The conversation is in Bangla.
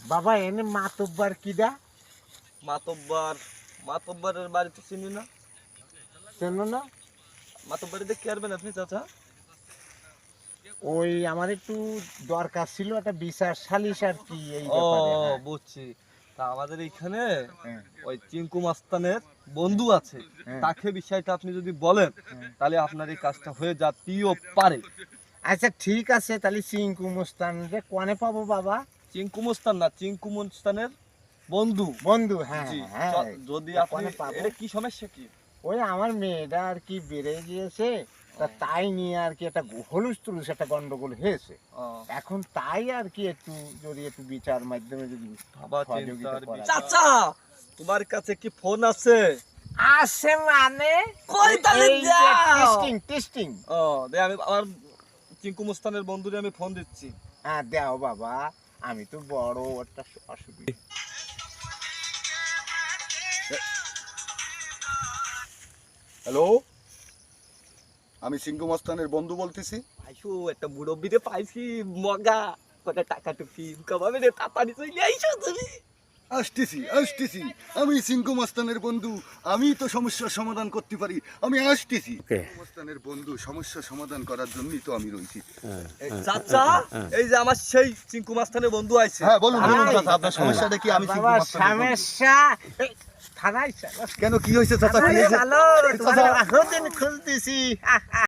বাবা এনে মাতব্বার কিডা? মাতব্বরের বাড়ি তো চিনি না। চেনো না? মাতব্বরি দেখতে পারবেন আপনি চাচা? ওই আমার একটু দরকার ছিল একটা বিচার সালিশ আর কি এই ও ব্যাপারে। হ্যাঁ। বুঝছি। তা আমাদের এইখানে হ্যাঁ, ওই চিঙ্কু মাস্তানের বন্ধু আছে, হ্যাঁ, তাকে বিষয়টা আপনি যদি বলেন হ্যাঁ। তাহলে আপনার এই কাজটা হয়ে যেতেও পারে। আচ্ছা ঠিক আছে, তাহলে চিঙ্কু মুস্তান রে কোনে পাবো বাবা? চিঙ্কু মুস্তান না, চিঙ্কু মুস্তানের বন্ধু। বন্ধু, হ্যাঁ জি, হ্যাঁ। যদি তা আপনি কোনে পাবো? এটা কি সমস্যা কি? ওই আমার মেয়েটা আর কি বেড়ে গিয়েছে, তা তাই নিয়ে আর কি একটা হলুস তুলুস একটা গন্ডগোল হয়েছে। ও, এখন তাই আর কি একটু যদি একটু বিচার মাধ্যমে যদি বাবা সহযোগিতা চিন্তার করা যায়। চাচা, তোমার কাছে কি ফোন আছে? আছে মানে কই তাহলে দাও। Testing testing. ও দে, আমি আমার চিঙ্কু মুস্তানের বন্ধুরে আমি ফোন দিচ্ছি। হ্যাঁ দাও বাবা, আমি তো বড় একটা অসুবিধা। হ্যালো, আমি সিংকু মস্তানের বন্ধু বলতেছি। আইসো একটা মুরব্বিরে পাইছি, মগা কটা টাকা টুকি কামাবে রে, তাড়াতাড়ি চলে আইসো তুমি। আসতেছি, আমি সিংকু মস্তানের বন্ধু। আমি তো সমস্যার সমাধান করতে পারি, আমি আসতেছি। মস্তানের বন্ধু, সমস্যা সমাধান করার জন্যই তো আমি রয়েছি। চাচা, এই যে আমার সেই চিঙ্কু মাস্তানের বন্ধু আইছে। হ্যাঁ বলুন বলুন আয়। চাচা, আপনার সমস্যাটা কি? আমি সিংকু বাবা মস্তানের বন্ধু। সমস্যা এই, থানায় চলো। কেন, কি হয়েছে চাচা? কি হয়েছে? চলো, তোমার চাচা, এখন খুলতেছি।